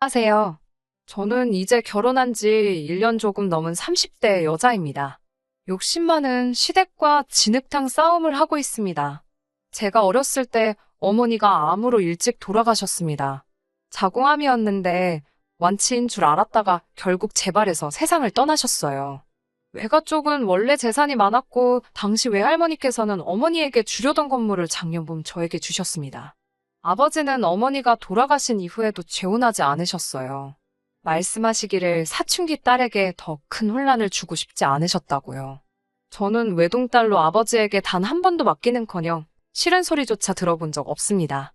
안녕하세요. 저는 이제 결혼한 지 1년 조금 넘은 30대 여자입니다. 욕심 많은 시댁과 진흙탕 싸움을 하고 있습니다. 제가 어렸을 때 어머니가 암으로 일찍 돌아가셨습니다. 자궁암이었는데 완치인 줄 알았다가 결국 재발해서 세상을 떠나셨어요. 외가 쪽은 원래 재산이 많았고 당시 외할머니께서는 어머니에게 주려던 건물을 작년봄 저에게 주셨습니다. 아버지는 어머니가 돌아가신 이후에도 재혼하지 않으셨어요. 말씀하시기를 사춘기 딸에게 더 큰 혼란을 주고 싶지 않으셨다고요. 저는 외동딸로 아버지에게 단 한 번도 맡기는커녕 싫은 소리조차 들어본 적 없습니다.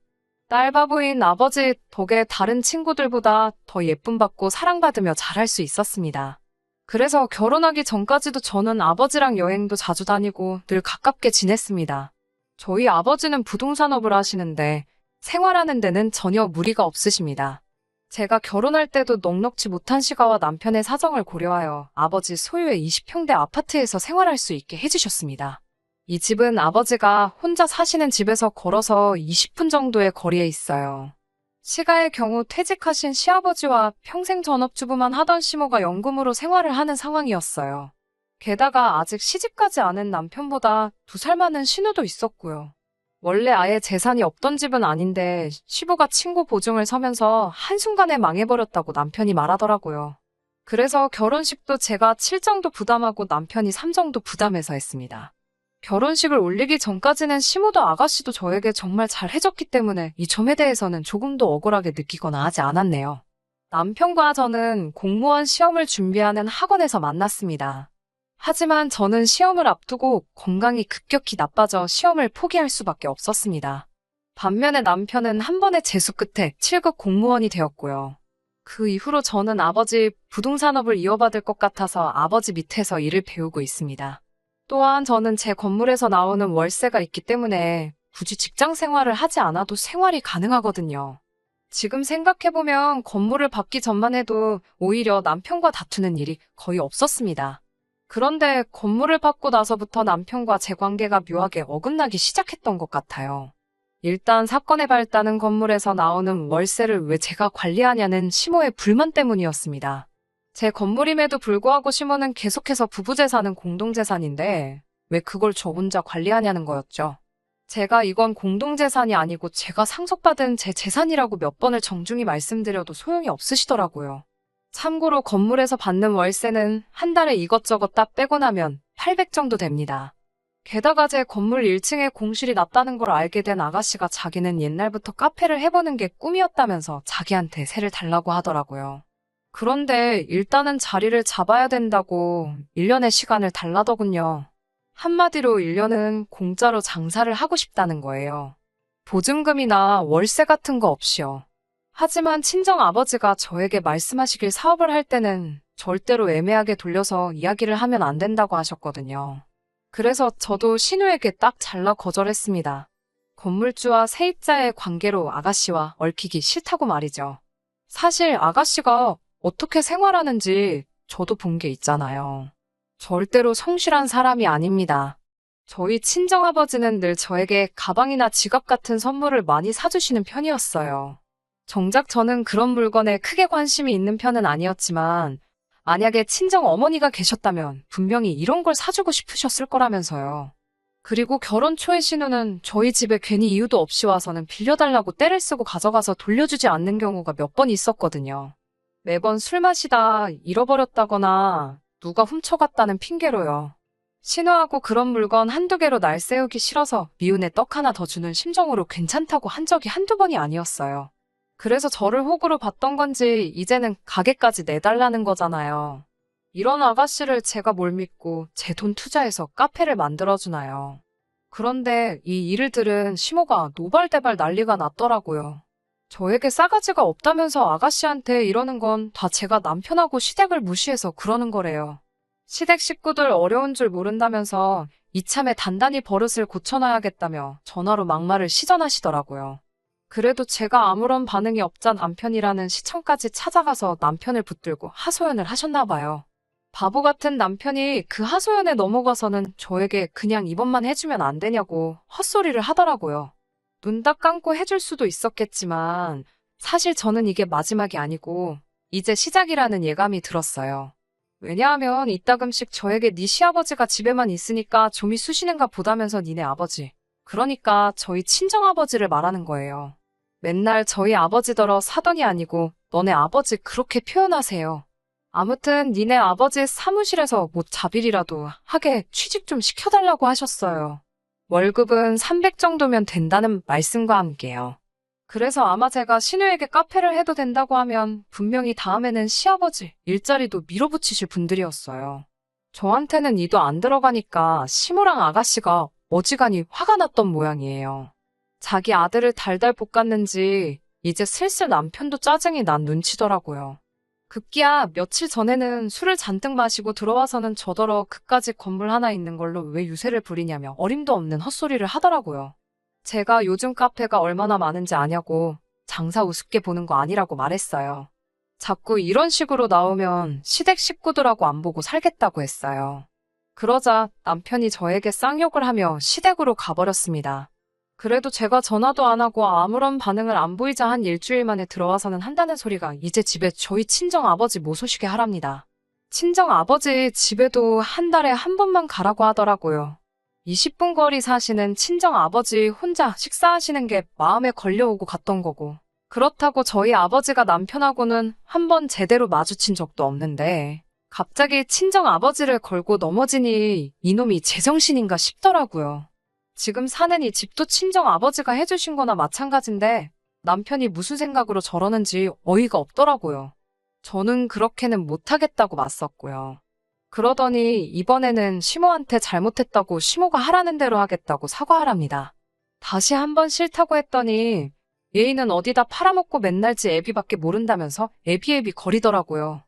딸바보인 아버지 덕에 다른 친구들보다 더 예쁨 받고 사랑받으며 자랄 수 있었습니다. 그래서 결혼하기 전까지도 저는 아버지랑 여행도 자주 다니고 늘 가깝게 지냈습니다. 저희 아버지는 부동산업을 하시는데 생활하는 데는 전혀 무리가 없으십니다. 제가 결혼할 때도 넉넉지 못한 시가와 남편의 사정을 고려하여 아버지 소유의 20평대 아파트에서 생활할 수 있게 해주셨습니다. 이 집은 아버지가 혼자 사시는 집에서 걸어서 20분 정도의 거리에 있어요. 시가의 경우 퇴직하신 시아버지와 평생 전업주부만 하던 시모가 연금으로 생활을 하는 상황이었어요. 게다가 아직 시집가지 않은 남편보다 2살 많은 신우도 있었고요. 원래 아예 재산이 없던 집은 아닌데 시부가 친구 보증을 서면서 한순간에 망해버렸다고 남편이 말하더라고요. 그래서 결혼식도 제가 7 정도 부담하고 남편이 3 정도 부담해서 했습니다. 결혼식을 올리기 전까지는 시모도 아가씨도 저에게 정말 잘 해줬기 때문에 이 점에 대해서는 조금도 억울하게 느끼거나 하지 않았네요. 남편과 저는 공무원 시험을 준비하는 학원에서 만났습니다. 하지만 저는 시험을 앞두고 건강이 급격히 나빠져 시험을 포기할 수밖에 없었습니다. 반면에 남편은 한 번의 재수 끝에 7급 공무원이 되었고요. 그 이후로 저는 아버지 부동산업을 이어받을 것 같아서 아버지 밑에서 일을 배우고 있습니다. 또한 저는 제 건물에서 나오는 월세가 있기 때문에 굳이 직장 생활을 하지 않아도 생활이 가능하거든요. 지금 생각해보면 건물을 받기 전만 해도 오히려 남편과 다투는 일이 거의 없었습니다. 그런데 건물을 받고 나서부터 남편과 제 관계가 묘하게 어긋나기 시작했던 것 같아요. 일단 사건의 발단은 건물에서 나오는 월세를 왜 제가 관리하냐는 시모의 불만 때문이었습니다. 제 건물임에도 불구하고 시모는 계속해서 부부재산은 공동재산인데 왜 그걸 저 혼자 관리하냐는 거였죠. 제가 이건 공동재산이 아니고 제가 상속받은 제 재산이라고 몇 번을 정중히 말씀드려도 소용이 없으시더라고요. 참고로 건물에서 받는 월세는 한 달에 이것저것 다 빼고 나면 800 정도 됩니다. 게다가 제 건물 1층에 공실이 났다는 걸 알게 된 아가씨가 자기는 옛날부터 카페를 해보는 게 꿈이었다면서 자기한테 세를 달라고 하더라고요. 그런데 일단은 자리를 잡아야 된다고 1년의 시간을 달라더군요. 한마디로 1년은 공짜로 장사를 하고 싶다는 거예요. 보증금이나 월세 같은 거 없이요. 하지만 친정 아버지가 저에게 말씀하시길 사업을 할 때는 절대로 애매하게 돌려서 이야기를 하면 안 된다고 하셨거든요. 그래서 저도 신우에게 딱 잘라 거절했습니다. 건물주와 세입자의 관계로 아가씨와 얽히기 싫다고 말이죠. 사실 아가씨가 어떻게 생활하는지 저도 본 게 있잖아요. 절대로 성실한 사람이 아닙니다. 저희 친정아버지는 늘 저에게 가방이나 지갑 같은 선물을 많이 사주시는 편이었어요. 정작 저는 그런 물건에 크게 관심이 있는 편은 아니었지만 만약에 친정 어머니가 계셨다면 분명히 이런 걸 사주고 싶으셨을 거라면서요. 그리고 결혼 초에 신우는 저희 집에 괜히 이유도 없이 와서는 빌려달라고 떼를 쓰고 가져가서 돌려주지 않는 경우가 몇 번 있었거든요. 매번 술 마시다 잃어버렸다거나 누가 훔쳐갔다는 핑계로요. 신우하고 그런 물건 한두 개로 날 세우기 싫어서 미운에 떡 하나 더 주는 심정으로 괜찮다고 한 적이 한두 번이 아니었어요. 그래서 저를 호구로 봤던 건지 이제는 가게까지 내달라는 거잖아요. 이런 아가씨를 제가 뭘 믿고 제 돈 투자해서 카페를 만들어주나요. 그런데 이 일을 들은 시모가 노발대발 난리가 났더라고요. 저에게 싸가지가 없다면서 아가씨한테 이러는 건 다 제가 남편하고 시댁을 무시해서 그러는 거래요. 시댁 식구들 어려운 줄 모른다면서 이참에 단단히 버릇을 고쳐놔야겠다며 전화로 막말을 시전하시더라고요. 그래도 제가 아무런 반응이 없자 남편이라는 시청까지 찾아가서 남편을 붙들고 하소연을 하셨나 봐요. 바보 같은 남편이 그 하소연에 넘어가서는 저에게 그냥 이번만 해주면 안 되냐고 헛소리를 하더라고요. 눈 딱 감고 해줄 수도 있었겠지만 사실 저는 이게 마지막이 아니고 이제 시작이라는 예감이 들었어요. 왜냐하면 이따금씩 저에게 네 시아버지가 집에만 있으니까 좀이 쑤시는가 보다면서 니네 아버지. 그러니까 저희 친정아버지를 말하는 거예요. 맨날 저희 아버지더러 사돈이 아니고 너네 아버지 그렇게 표현하세요. 아무튼 니네 아버지 사무실에서 뭐 자빌이라도 하게 취직 좀 시켜달라고 하셨어요. 월급은 300 정도면 된다는 말씀과 함께요. 그래서 아마 제가 신우에게 카페를 해도 된다고 하면 분명히 다음에는 시아버지 일자리도 밀어붙이실 분들이었어요. 저한테는 이도 안 들어가니까 시모랑 아가씨가 어지간히 화가 났던 모양이에요. 자기 아들을 달달 볶았는지 이제 슬슬 남편도 짜증이 난 눈치더라고요. 급기야 며칠 전에는 술을 잔뜩 마시고 들어와서는 저더러 그까짓 건물 하나 있는 걸로 왜 유세를 부리냐며 어림도 없는 헛소리를 하더라고요. 제가 요즘 카페가 얼마나 많은지 아냐고 장사 우습게 보는 거 아니라고 말했어요. 자꾸 이런 식으로 나오면 시댁 식구들하고 안 보고 살겠다고 했어요. 그러자 남편이 저에게 쌍욕을 하며 시댁으로 가버렸습니다. 그래도 제가 전화도 안 하고 아무런 반응을 안 보이자 한 일주일 만에 들어와서는 한다는 소리가 이제 집에 저희 친정 아버지 못 오시게 하랍니다. 친정 아버지 집에도 한 달에 한 번만 가라고 하더라고요. 20분 거리 사시는 친정 아버지 혼자 식사하시는 게 마음에 걸려오고 갔던 거고. 그렇다고 저희 아버지가 남편하고는 한 번 제대로 마주친 적도 없는데 갑자기 친정 아버지를 걸고 넘어지니 이놈이 제정신인가 싶더라고요. 지금 사는 이 집도 친정 아버지가 해주신 거나 마찬가지인데 남편이 무슨 생각으로 저러는지 어이가 없더라고요. 저는 그렇게는 못하겠다고 맞섰고요. 그러더니 이번에는 시모한테 잘못했다고 시모가 하라는 대로 하겠다고 사과하랍니다. 다시 한번 싫다고 했더니 얘이는 어디다 팔아먹고 맨날 지 애비밖에 모른다면서 애비애비 거리더라고요.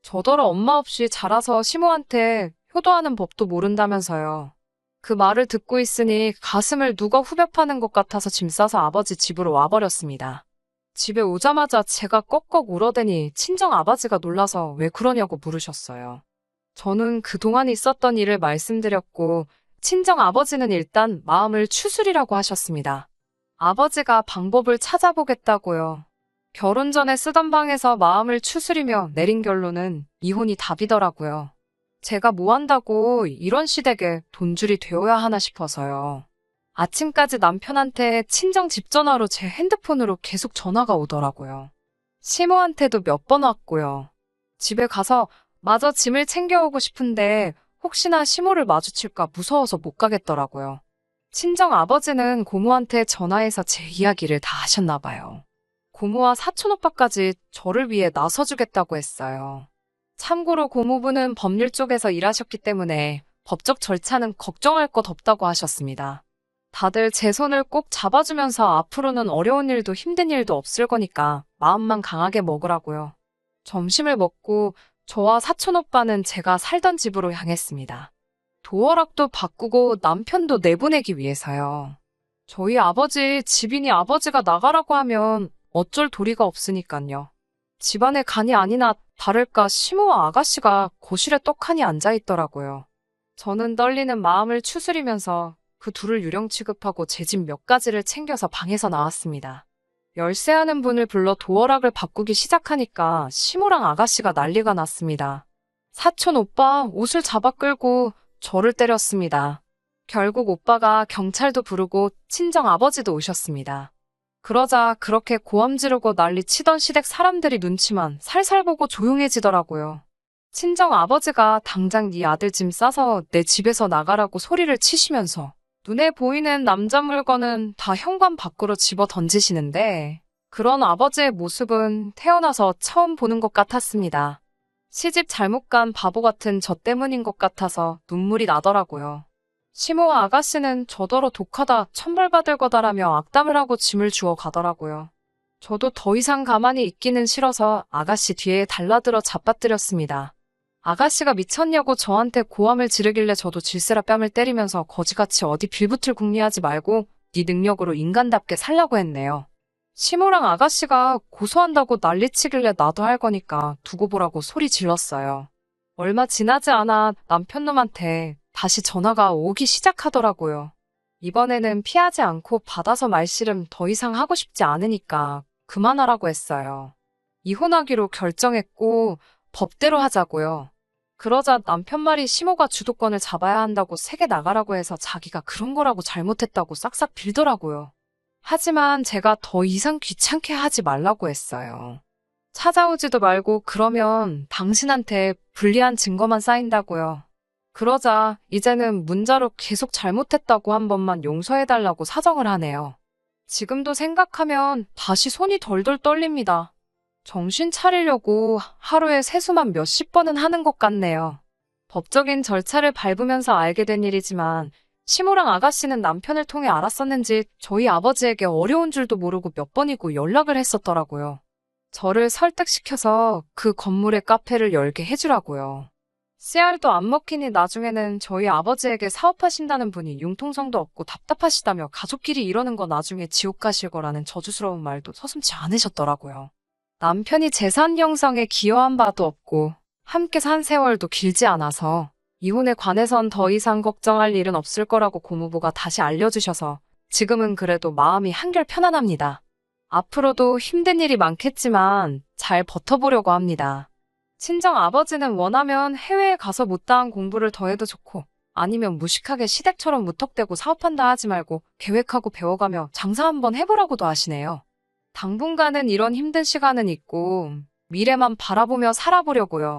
저더러 엄마 없이 자라서 시모한테 효도하는 법도 모른다면서요. 그 말을 듣고 있으니 가슴을 누가 후벼 파는 것 같아서 짐 싸서 아버지 집으로 와버렸습니다. 집에 오자마자 제가 꺽꺽 울어대니 친정 아버지가 놀라서 왜 그러냐고 물으셨어요. 저는 그동안 있었던 일을 말씀드렸고 친정 아버지는 일단 마음을 추스리라고 하셨습니다. 아버지가 방법을 찾아보겠다고요. 결혼 전에 쓰던 방에서 마음을 추스리며 내린 결론은 이혼이 답이더라고요. 제가 뭐 한다고 이런 시댁에 돈줄이 되어야 하나 싶어서요. 아침까지 남편한테 친정 집 전화로 제 핸드폰으로 계속 전화가 오더라고요. 시모한테도 몇 번 왔고요. 집에 가서 마저 짐을 챙겨오고 싶은데 혹시나 시모를 마주칠까 무서워서 못 가겠더라고요. 친정 아버지는 고모한테 전화해서 제 이야기를 다 하셨나 봐요. 고모와 사촌 오빠까지 저를 위해 나서주겠다고 했어요. 참고로 고모부는 법률 쪽에서 일하셨기 때문에 법적 절차는 걱정할 것 없다고 하셨습니다. 다들 제 손을 꼭 잡아주면서 앞으로는 어려운 일도 힘든 일도 없을 거니까 마음만 강하게 먹으라고요. 점심을 먹고 저와 사촌 오빠는 제가 살던 집으로 향했습니다. 도어락도 바꾸고 남편도 내보내기 위해서요. 저희 아버지 집이니 아버지가 나가라고 하면 어쩔 도리가 없으니까요. 집안에 간이 아니나 다를까 시모와 아가씨가 거실에 떡하니 앉아있더라고요. 저는 떨리는 마음을 추스리면서 그 둘을 유령 취급하고 제 집 몇 가지를 챙겨서 방에서 나왔습니다. 열쇠하는 분을 불러 도어락을 바꾸기 시작하니까 시모랑 아가씨가 난리가 났습니다. 사촌 오빠 옷을 잡아 끌고 저를 때렸습니다. 결국 오빠가 경찰도 부르고 친정 아버지도 오셨습니다. 그러자 그렇게 고함 지르고 난리 치던 시댁 사람들이 눈치만 살살 보고 조용해지더라고요. 친정 아버지가 당장 네 아들 짐 싸서 내 집에서 나가라고 소리를 치시면서 눈에 보이는 남자 물건은 다 현관 밖으로 집어 던지시는데 그런 아버지의 모습은 태어나서 처음 보는 것 같았습니다. 시집 잘못 간 바보 같은 저 때문인 것 같아서 눈물이 나더라고요. 시모와 아가씨는 저더러 독하다 천벌받을 거다라며 악담을 하고 짐을 주워 가더라고요. 저도 더 이상 가만히 있기는 싫어서 아가씨 뒤에 달라들어 잡아뜨렸습니다. 아가씨가 미쳤냐고 저한테 고함을 지르길래 저도 질세라 뺨을 때리면서 거지같이 어디 빌붙을 궁리하지 말고 네 능력으로 인간답게 살라고 했네요. 시모랑 아가씨가 고소한다고 난리치길래 나도 할 거니까 두고 보라고 소리 질렀어요. 얼마 지나지 않아 남편놈한테 다시 전화가 오기 시작하더라고요. 이번에는 피하지 않고 받아서 말씨름 더 이상 하고 싶지 않으니까 그만하라고 했어요. 이혼하기로 결정했고 법대로 하자고요. 그러자 남편 말이 시모가 주도권을 잡아야 한다고 세게 나가라고 해서 자기가 그런 거라고 잘못했다고 싹싹 빌더라고요. 하지만 제가 더 이상 귀찮게 하지 말라고 했어요. 찾아오지도 말고 그러면 당신한테 불리한 증거만 쌓인다고요. 그러자 이제는 문자로 계속 잘못했다고 한 번만 용서해달라고 사정을 하네요. 지금도 생각하면 다시 손이 덜덜 떨립니다. 정신 차리려고 하루에 세수만 몇십 번은 하는 것 같네요. 법적인 절차를 밟으면서 알게 된 일이지만 시모랑 아가씨는 남편을 통해 알았었는지 저희 아버지에게 어려운 줄도 모르고 몇 번이고 연락을 했었더라고요. 저를 설득시켜서 그 건물에 카페를 열게 해주라고요. 씨알도 안 먹히니 나중에는 저희 아버지에게 사업하신다는 분이 융통성도 없고 답답하시다며 가족끼리 이러는 거 나중에 지옥 가실 거라는 저주스러운 말도 서슴지 않으셨더라고요. 남편이 재산 형성에 기여한 바도 없고 함께 산 세월도 길지 않아서 이혼에 관해선 더 이상 걱정할 일은 없을 거라고 고모부가 다시 알려주셔서 지금은 그래도 마음이 한결 편안합니다. 앞으로도 힘든 일이 많겠지만 잘 버텨보려고 합니다. 친정 아버지는 원하면 해외에 가서 못다한 공부를 더 해도 좋고 아니면 무식하게 시댁처럼 무턱대고 사업한다 하지 말고 계획하고 배워가며 장사 한번 해보라고도 하시네요. 당분간은 이런 힘든 시간은 있고 미래만 바라보며 살아보려고요.